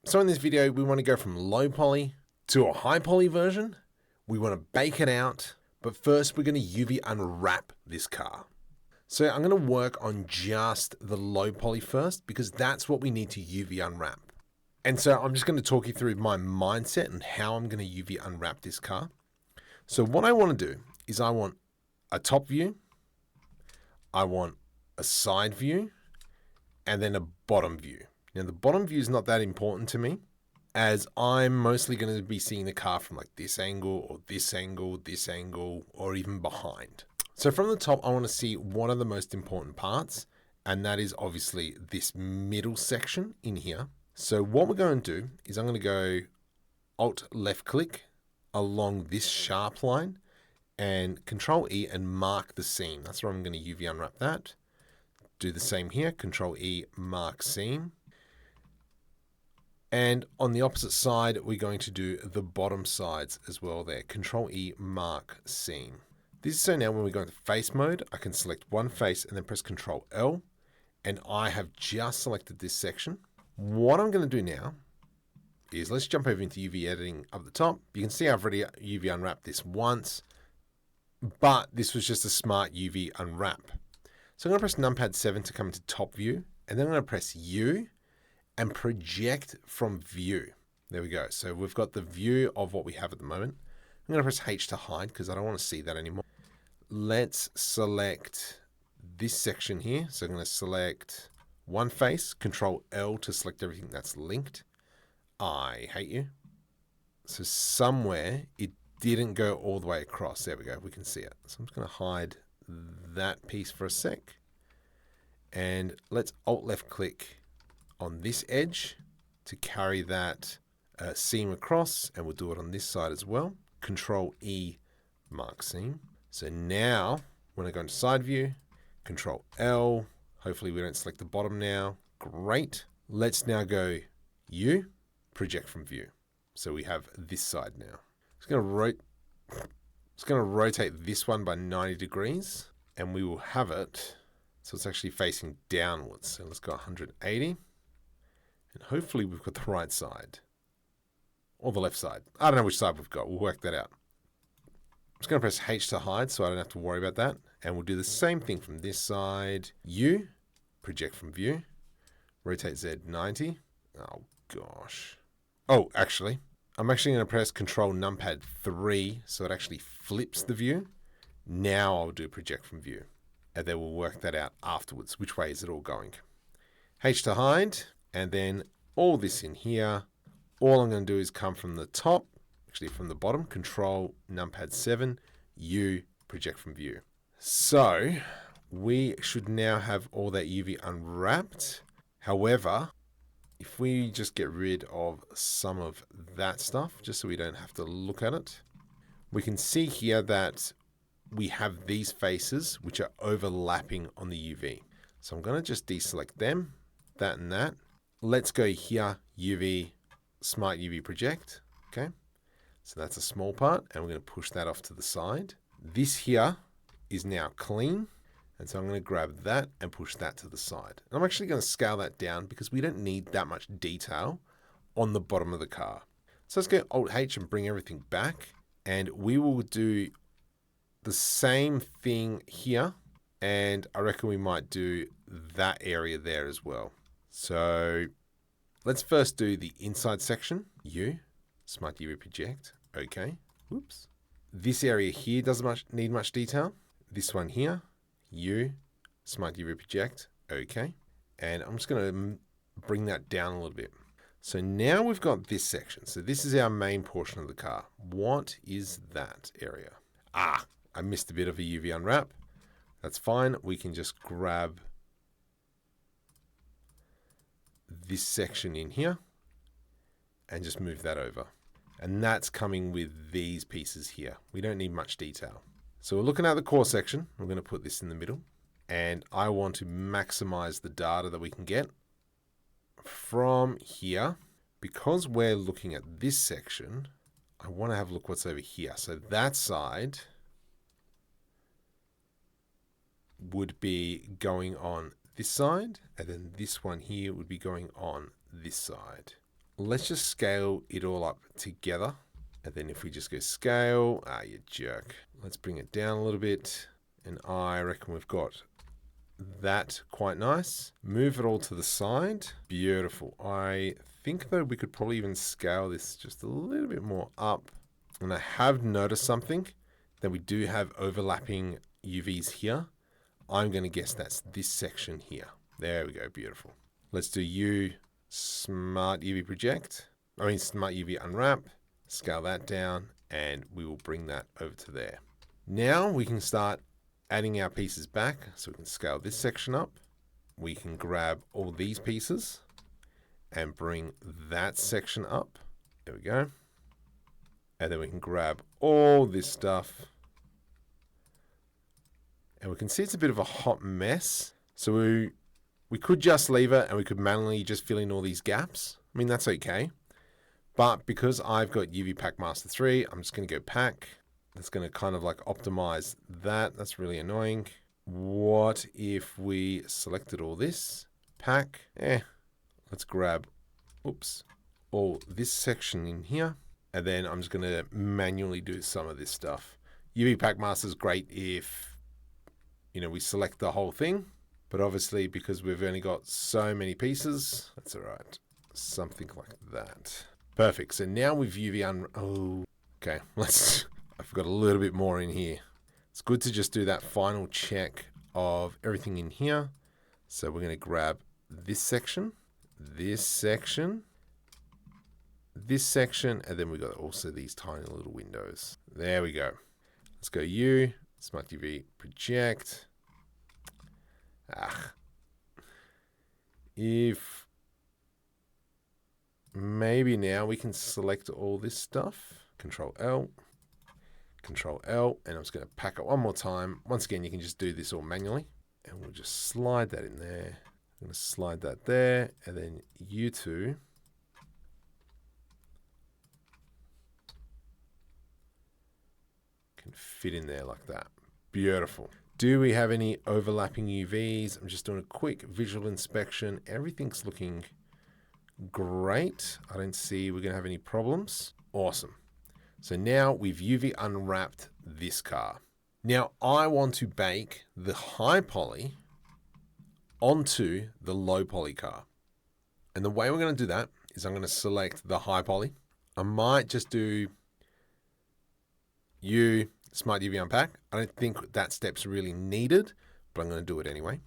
So in this video, we want to go from low poly to a high poly version. We want to bake it out, but first we're going to UV unwrap this car. So I'm going to work on just the low poly first because that's what we need to UV unwrap. And so I'm just going to talk you through my mindset and how I'm going to UV unwrap this car. So what I want to do is I want a top view, I want a side view, and then a bottom view. Now the bottom view is not that important to me as I'm mostly going to be seeing the car from like this angle or this angle, or even behind. So from the top, I want to see what are the most important parts. And that is obviously this middle section in here. So what we're going to do is I'm going to go Alt left click along this sharp line and Control E and mark the seam. That's where I'm going to UV unwrap that. Do the same here, Control E, mark seam. And on the opposite side, we're going to do the bottom sides as well there. Control E, mark seam. This is so now when we go into face mode, I can select one face and then press Control L. And I have just selected this section. What I'm going to do now is let's jump over into UV editing up the top. You can see I've already UV unwrapped this once, but this was just a smart UV unwrap. So I'm going to press numpad 7 to come into top view, and then I'm going to press U and project from view. There we go. So we've got the view of what we have at the moment. I'm going to press H to hide because I don't want to see that anymore. Let's select this section here. So I'm going to select one face, Control L to select everything that's linked. I hate you. So somewhere it didn't go all the way across. There we go. We can see it. So I'm just going to hide that piece for a sec. And let's Alt left click on this edge to carry that seam across, and we'll do it on this side as well. Control E, mark seam. So now when I go into side view, Control L, hopefully we don't select the bottom now. Great. Let's now go U, project from view. So we have this side now. It's going to rotate this one by 90 degrees, and we will have it so it's actually facing downwards. So let's go 180. And hopefully we've got the right side. Or the left side. I don't know which side we've got. We'll work that out. I'm just going to press H to hide so I don't have to worry about that. And we'll do the same thing from this side. U, project from view. Rotate Z 90. Oh, gosh. Oh, actually, I'm actually going to press Control numpad 3 so it actually flips the view. Now I'll do project from view. And then we'll work that out afterwards. Which way is it all going? H to hide. And then all this in here, all I'm going to do is come from the top, actually from the bottom, Control numpad 7, U, project from view. So we should now have all that UV unwrapped. However, if we just get rid of some of that stuff, just so we don't have to look at it, we can see here that we have these faces which are overlapping on the UV. So I'm going to just deselect them, that and that. Let's go here, UV, Smart UV Project. Okay, so that's a small part, and we're going to push that off to the side. This here is now clean, and so I'm going to grab that and push that to the side. And I'm actually going to scale that down because we don't need that much detail on the bottom of the car. So let's go Alt H and bring everything back, and we will do the same thing here, and I reckon we might do that area there as well. So let's first do the inside section. U, Smart UV Project. Okay. Whoops. This area here doesn't need much detail. This one here. U, Smart UV Project. Okay. And I'm just going to bring that down a little bit. So now we've got this section. So this is our main portion of the car. What is that area? Ah, I missed a bit of a UV unwrap. That's fine. We can just grab this section in here and just move that over. And that's coming with these pieces here. We don't need much detail. So we're looking at the core section. We're going to put this in the middle. And I want to maximize the data that we can get from here. Because we're looking at this section, I want to have a look what's over here. So that side would be going on this side, and then this one here would be going on this side, let's just scale it all up together. And then if we just go scale, you jerk. Let's bring it down a little bit. And I reckon we've got that quite nice. Move it all to the side. Beautiful. I think though we could probably even scale this just a little bit more up. And I have noticed something, that we do have overlapping UVs here. I'm going to guess that's this section here. There we go. Beautiful. Let's do Smart UV Smart UV Unwrap. Scale that down and we will bring that over to there. Now we can start adding our pieces back. So we can scale this section up. We can grab all these pieces and bring that section up. There we go. And then we can grab all this stuff. And we can see it's a bit of a hot mess. So we could just leave it and we could manually just fill in all these gaps. I mean, that's okay. But because I've got UV Pack Master 3, I'm just going to go pack. That's going to kind of like optimize that. That's really annoying. What if we selected all this? Pack. Let's grab, all this section in here. And then I'm just going to manually do some of this stuff. UV Pack Master is great if, we select the whole thing. But obviously, because we've only got so many pieces, that's all right. Something like that. Perfect. So now with UV okay. I've got a little bit more in here. It's good to just do that final check of everything in here. So we're going to grab this section, this section, this section, and then we've got also these tiny little windows. There we go. Let's go Smart UV Project. If maybe now we can select all this stuff. Control L, and I'm just going to pack it one more time. Once again, you can just do this all manually. And we'll just slide that in there. I'm going to slide that there, and then you two can fit in there like that. Beautiful. Do we have any overlapping UVs? I'm just doing a quick visual inspection. Everything's looking great. I don't see we're going to have any problems. Awesome. So now we've UV unwrapped this car. Now I want to bake the high poly onto the low poly car. And the way we're going to do that is I'm going to select the high poly. I might just do Smart UV Unpack. I don't think that step's really needed, but I'm going to do it anyway.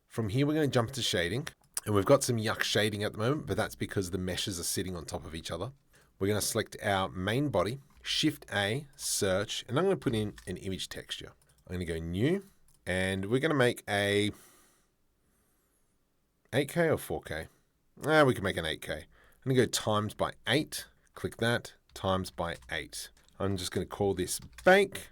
From here, we're going to jump to shading. And we've got some yuck shading at the moment, but that's because the meshes are sitting on top of each other. We're going to select our main body, Shift A, search, and I'm going to put in an image texture. I'm going to go new, and we're going to make a 8K or 4K. We can make an 8K. I'm going to go times by 8. Click that, times by 8. I'm just going to call this bake,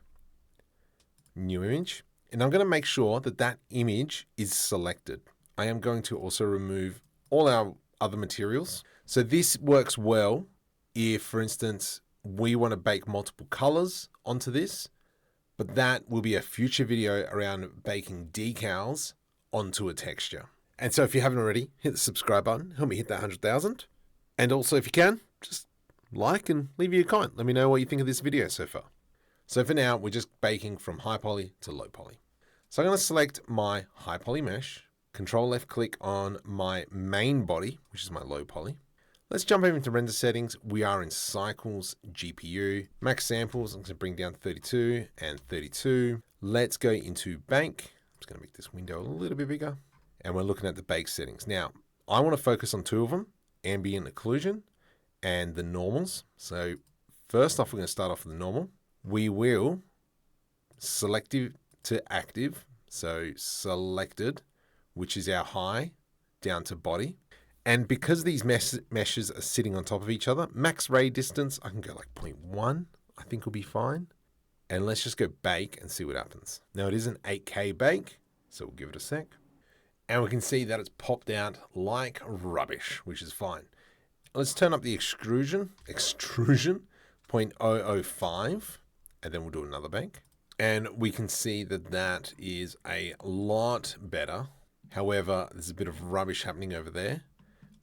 new image, and I'm going to make sure that that image is selected. I am going to also remove all our other materials. So this works well if, for instance, we want to bake multiple colors onto this, but that will be a future video around baking decals onto a texture. And so if you haven't already, hit the subscribe button, help me hit that 100,000. And also if you can, just like and leave you a comment. Let me know what you think of this video so far. So for now, we're just baking from high poly to low poly. So I'm going to select my high poly mesh, Control left click on my main body, which is my low poly. Let's jump over into render settings. We are in cycles, GPU, max samples. I'm going to bring down 32 and 32. Let's go into bake. I'm just going to make this window a little bit bigger. And we're looking at the bake settings. Now, I want to focus on two of them, ambient occlusion and the normals. So first off, we're going to start off with the normal. We will selective to active. So selected, which is our high, down to body. And because these meshes are sitting on top of each other, max ray distance, I can go like 0.1, I think will be fine. And let's just go bake and see what happens. Now it is an 8K bake, so we'll give it a sec. And we can see that it's popped out like rubbish, which is fine. Let's turn up the extrusion 0.005, and then we'll do another bake. And we can see that that is a lot better. However, there's a bit of rubbish happening over there.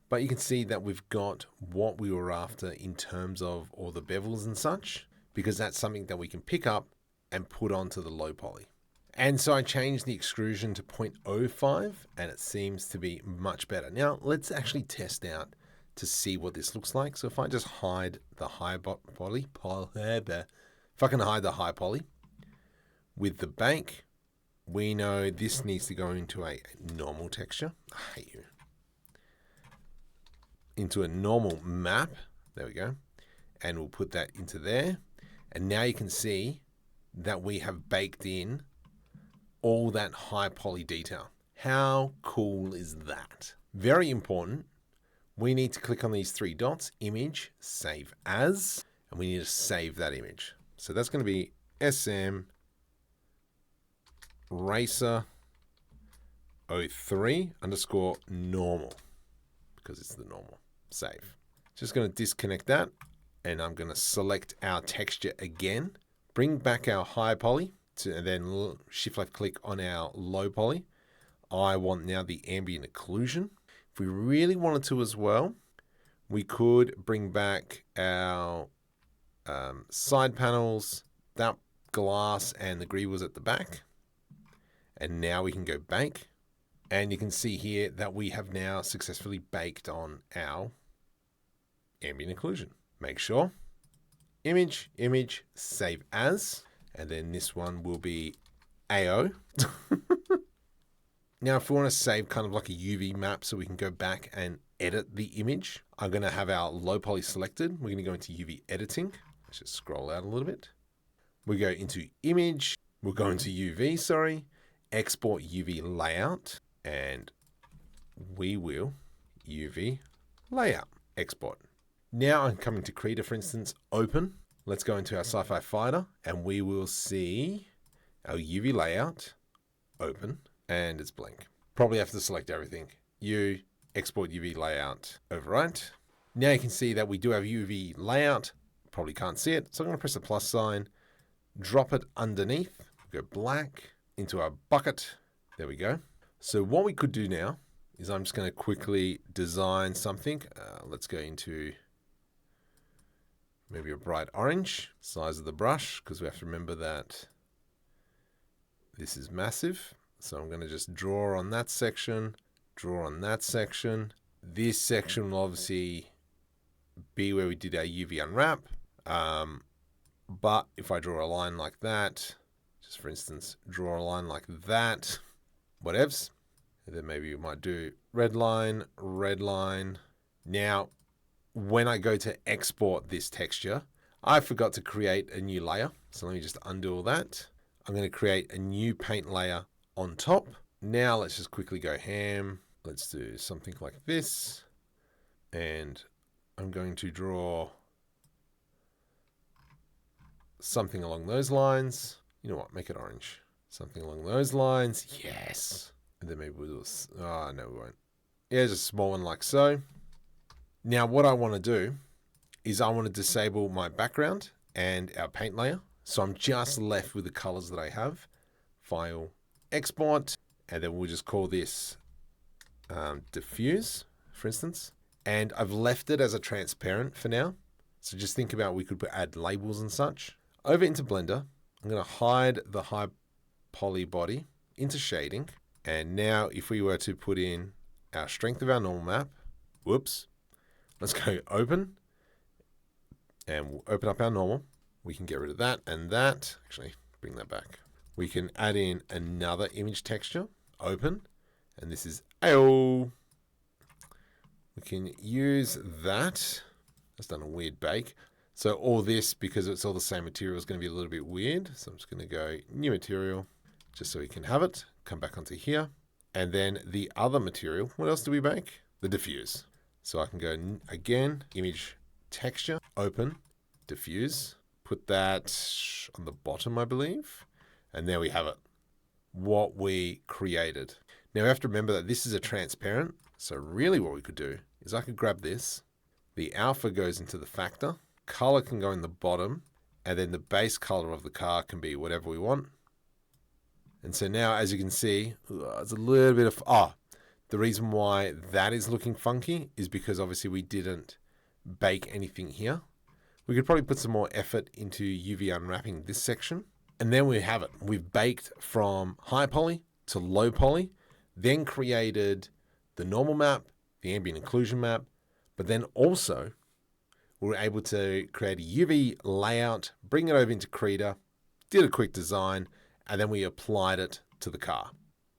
But you can see that we've got what we were after in terms of all the bevels and such, because that's something that we can pick up and put onto the low poly. And so I changed the extrusion to 0.05 and it seems to be much better. Now let's actually test out to see what this looks like. So if I just hide the high poly, if I can hide the high poly with the bake, we know this needs to go into a normal texture. I hate you. Into a normal map. There we go. And we'll put that into there. And now you can see that we have baked in all that high poly detail. How cool is that? Very important. We need to click on these three dots, image, save as, and we need to save that image. So that's going to be SM Racer 03 underscore normal, because it's the normal. Save. Just going to disconnect that, and I'm going to select our texture again, bring back our high poly, and then shift left click on our low poly. I want now the ambient occlusion. If we really wanted to as well, we could bring back our side panels, that glass and the greebles at the back. And now we can go bake. And you can see here that we have now successfully baked on our ambient occlusion. Make sure, image, save as. And then this one will be AO. Now, if we want to save kind of like a UV map so we can go back and edit the image, I'm going to have our low poly selected. We're going to go into UV editing. Let's just scroll out a little bit. We go into image. We'll go into UV, export UV layout, and we will UV layout export. Now I'm coming to Creator, for instance, open. Let's go into our Scifi Finder and we will see our UV layout, open, and it's blank. Probably have to select everything. Export UV layout, overwrite. Now you can see that we do have UV layout. Probably can't see it. So I'm going to press the plus sign, drop it underneath, go black into our bucket. There we go. So what we could do now is I'm just going to quickly design something. Let's go into maybe a bright orange, size of the brush, because we have to remember that this is massive. So I'm going to just draw on that section, draw on that section. This section will obviously be where we did our UV unwrap. But if I draw a line like that, just for instance, draw a line like that, whatevs. And then maybe you might do red line, red line. Now, when I go to export this texture, I forgot to create a new layer. So let me just undo all that. I'm going to create a new paint layer on top. Now let's just quickly go ham. Let's do something like this. And I'm going to draw something along those lines. You know what? Make it orange. Something along those lines. Yes. And then maybe we'll do this. Oh, no, we won't. Yeah, just a small one like so. Now what I want to do is I want to disable my background and our paint layer. So I'm just left with the colors that I have. File, export, and then we'll just call this diffuse, for instance. And I've left it as a transparent for now. So just think about we could add labels and such. Over into Blender, I'm going to hide the high poly body into shading. And now if we were to put in our strength of our normal map, whoops, let's go open and we'll open up our normal. We can get rid of that and that. Actually, bring that back. We can add in another image texture, open, and this is AO. We can use that. That's done a weird bake. So all this, because it's all the same material, is going to be a little bit weird. So I'm just going to go new material, just so we can have it. Come back onto here. And then the other material, what else do we bake? The diffuse. So I can go again, image texture, open, diffuse. Put that on the bottom, I believe. And there we have it. What we created. Now we have to remember that this is a transparent. So really what we could do is I could grab this. The alpha goes into the factor. Color can go in the bottom. And then the base color of the car can be whatever we want. And so now, as you can see, it's a little bit of, The reason why that is looking funky is because obviously we didn't bake anything here. We could probably put some more effort into UV unwrapping this section. And then we have it. We've baked from high poly to low poly, then created the normal map, the ambient occlusion map, but then also we were able to create a UV layout, bring it over into Krita, did a quick design, and then we applied it to the car.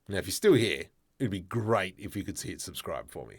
Now, if you're still here, it'd be great if you could hit subscribe for me.